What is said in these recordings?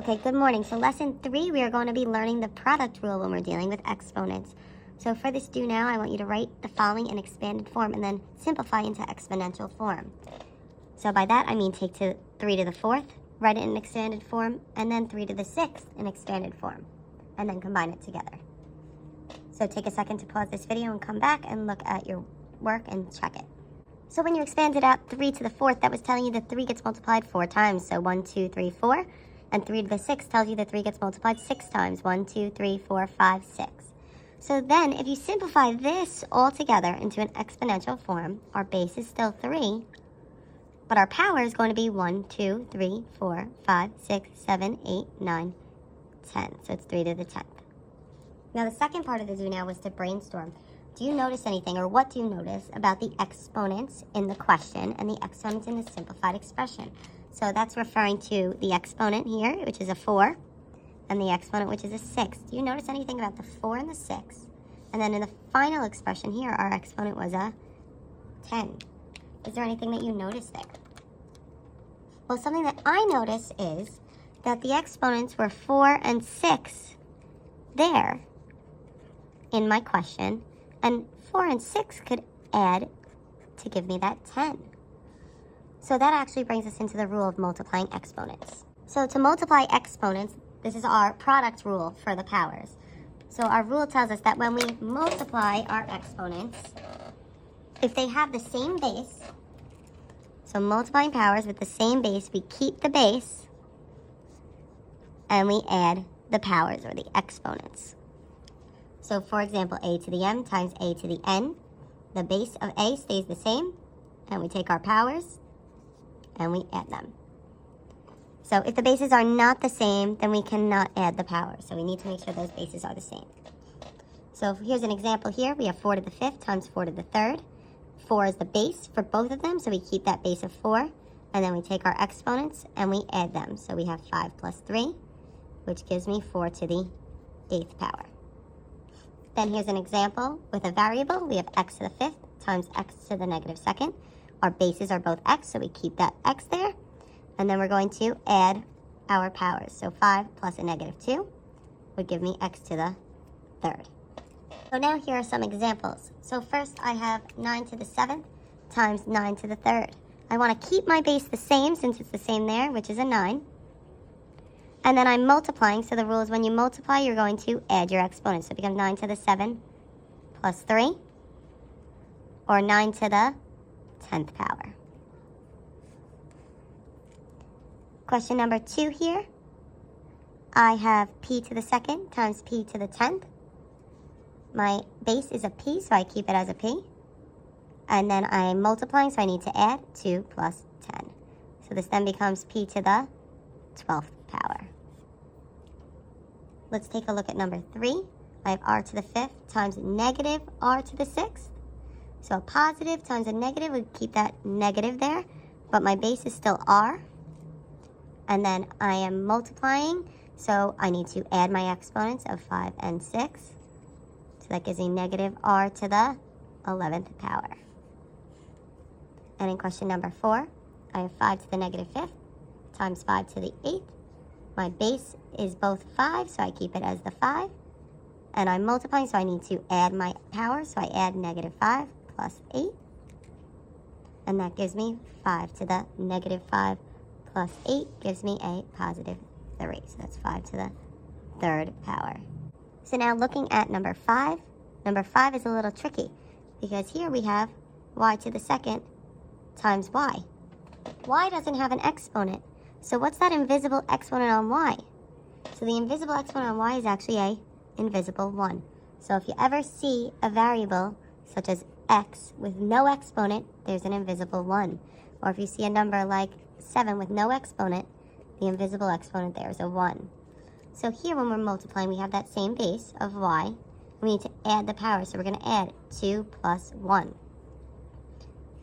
Okay, good morning. So lesson 3, we are going to be learning the product rule when we're dealing with exponents. So for this do now, I want you to write the following in expanded form and then simplify into exponential form. So by that, I mean take 3 to the 4th, write it in expanded form, and then 3 to the 6th in expanded form, and then combine it together. So take a second to pause this video and come back and look at your work and check it. So when you expanded out 3 to the 4th, that was telling you that 3 gets multiplied 4 times. So 1, 2, 3, 4. And 3 to the 6th tells you that 3 gets multiplied 6 times. 1, 2, 3, 4, 5, 6. So then, if you simplify this all together into an exponential form, our base is still 3, but our power is going to be 1, 2, 3, 4, 5, 6, 7, 8, 9, 10. So it's 3 to the 10th. Now the second part of the do now was to brainstorm. Do you notice anything, or what do you notice about the exponents in the question and the exponents in the simplified expression? So that's referring to the exponent here, which is a 4, and the exponent, which is a 6. Do you notice anything about the 4 and the 6? And then in the final expression here, our exponent was a 10. Is there anything that you noticed there? Well, something that I notice is that the exponents were 4 and 6 there in my question, and 4 and 6 could add to give me that 10. So that actually brings us into the rule of multiplying exponents. So to multiply exponents, this is our product rule for the powers. So our rule tells us that when we multiply our exponents, if they have the same base, so multiplying powers with the same base, we keep the base and we add the powers or the exponents. So for example, a to the m times a to the n, the base of a stays the same, and we take our powers and we add them. So if the bases are not the same, then we cannot add the powers. So we need to make sure those bases are the same. So here's an example here. We have 4 to the 5th times 4 to the 3rd. 4 is the base for both of them, so we keep that base of 4. And then we take our exponents and we add them. So we have 5 plus 3, which gives me 4 to the 8th power. Then here's an example with a variable. We have x to the 5th times x to the negative 2nd. Our bases are both x, so we keep that x there. And then we're going to add our powers. So 5 plus a negative 2 would give me x to the 3rd. So now here are some examples. So first I have 9 to the 7th times 9 to the 3rd. I want to keep my base the same since it's the same there, which is a 9. And then I'm multiplying, so the rule is when you multiply, you're going to add your exponents. So it becomes 9 to the 7 plus 3, or 9 to the 10th power. Question number 2 here. I have p to the 2nd times p to the 10th. My base is a p, so I keep it as a p. And then I'm multiplying, so I need to add 2 plus 10. So this then becomes p to the 12th power. Let's take a look at number 3. I have r to the 5th times negative r to the 6th. So a positive times a negative would keep that negative there, but my base is still r. And then I am multiplying, so I need to add my exponents of 5 and 6. So that gives me negative r to the 11th power. And in question number 4, I have 5 to the negative 5th times 5 to the 8th. My base is both 5, so I keep it as the 5. And I'm multiplying, so I need to add my power, so I add negative 5 plus 8. And that gives me 5 to the negative 5 plus 8 gives me a positive 3. So that's 5 to the 3rd power. So now looking at number 5. Number 5 is a little tricky because here we have y to the 2nd times y. Y doesn't have an exponent. So what's that invisible exponent on y? So the invisible exponent on y is actually a invisible 1. So if you ever see a variable such as x with no exponent, there's an invisible 1. Or if you see a number like 7 with no exponent, the invisible exponent there is a 1. So here when we're multiplying, we have that same base of y. We need to add the power, so we're going to add 2 plus 1.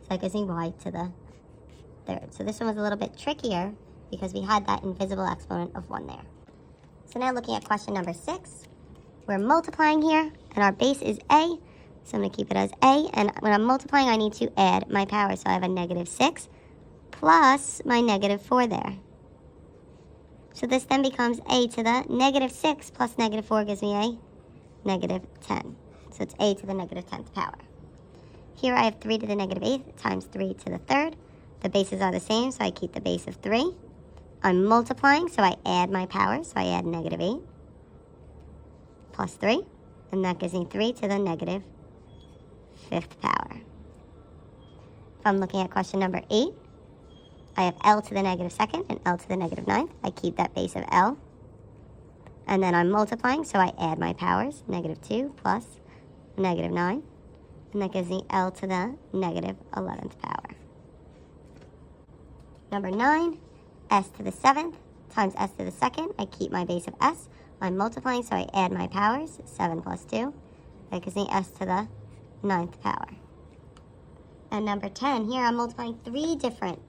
So that gives me y to the 3rd. So this one was a little bit trickier because we had that invisible exponent of 1 there. So now looking at question number 6, we're multiplying here, and our base is a, so I'm going to keep it as a, and when I'm multiplying, I need to add my power, so I have a negative 6 plus my negative 4 there. So this then becomes a to the negative 6 plus negative 4 gives me a negative 10. So it's a to the negative 10th power. Here I have 3 to the negative 8th times 3 to the 3rd. The bases are the same, so I keep the base of 3. I'm multiplying, so I add my powers. So I add negative 8 plus 3, and that gives me 3 to the negative 5th power. If I'm looking at question number 8, I have L to the negative 2nd and L to the negative 9th. I keep that base of L. And then I'm multiplying, so I add my powers, negative 2 plus negative 9. And that gives me L to the negative 11th power. Number 9, S to the 7th times S to the 2nd. I keep my base of S. I'm multiplying, so I add my powers, 7 plus 2. That gives me S to the 9th power. And number 10, here I'm multiplying 3 different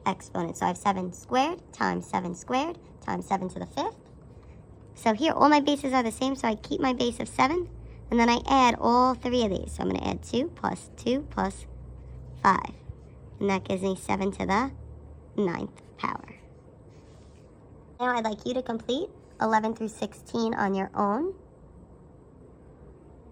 exponents. So I have 7 squared times 7 squared times 7 to the 5th. So here all my bases are the same, so I keep my base of 7, and then I add all 3 of these. So I'm going to add 2 plus 5, and that gives me 7 to the 9th power. Now I'd like you to complete 11 through 16 on your own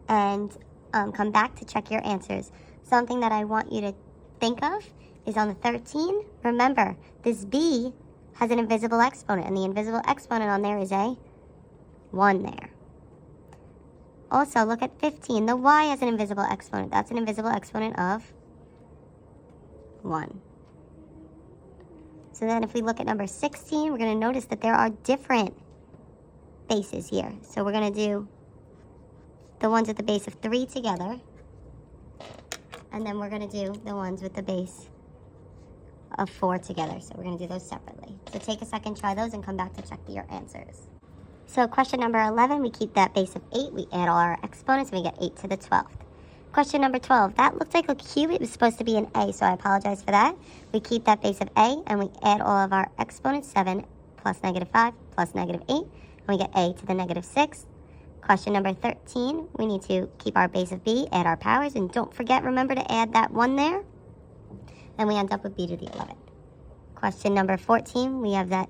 and come back to check your answers. Something that I want you to think of is on the 13. Remember, this b has an invisible exponent, and the invisible exponent on there is a 1 there. Also, look at 15. The y has an invisible exponent. That's an invisible exponent of 1. So then if we look at number 16, we're going to notice that there are different bases here. So we're going to do the ones with the base of 3 together, and then we're going to do the ones with the base of 4 together. So we're going to do those separately. So take a second, try those, and come back to check your answers. So question number 11, we keep that base of 8. We add all our exponents, and we get 8 to the 12th. Question number 12, that looked like a cube. It was supposed to be an a, so I apologize for that. We keep that base of a, and we add all of our exponents, 7 plus negative 5 plus negative 8, and we get a to the negative 6th. Question number 13, we need to keep our base of b, add our powers, and don't forget, remember to add that 1 there, and we end up with b to the 11th. Question number 14, we have that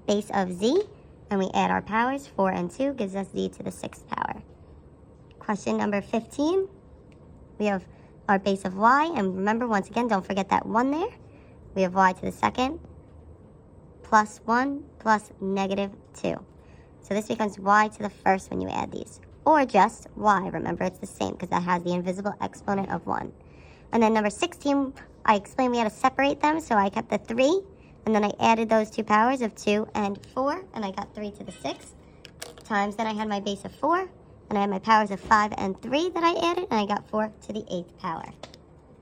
base of z, and we add our powers, 4 and 2 gives us z to the 6th power. Question number 15, we have our base of y, and remember, once again, don't forget that 1 there. We have y to the 2nd plus 1 plus negative 2. So this becomes y to the 1st when you add these. Or just y, remember, it's the same because that has the invisible exponent of 1. And then number 16, I explained we had to separate them, so I kept the 3, and then I added those 2 powers of 2 and 4, and I got 3 to the 6th, times then I had my base of 4, and I had my powers of 5 and 3 that I added, and I got 4 to the 8th power.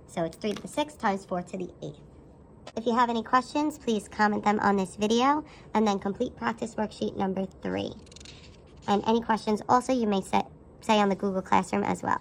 So it's 3 to the 6th times 4 to the 8th. If you have any questions, please comment them on this video, and then complete practice worksheet number 3. And any questions also you may say on the Google Classroom as well.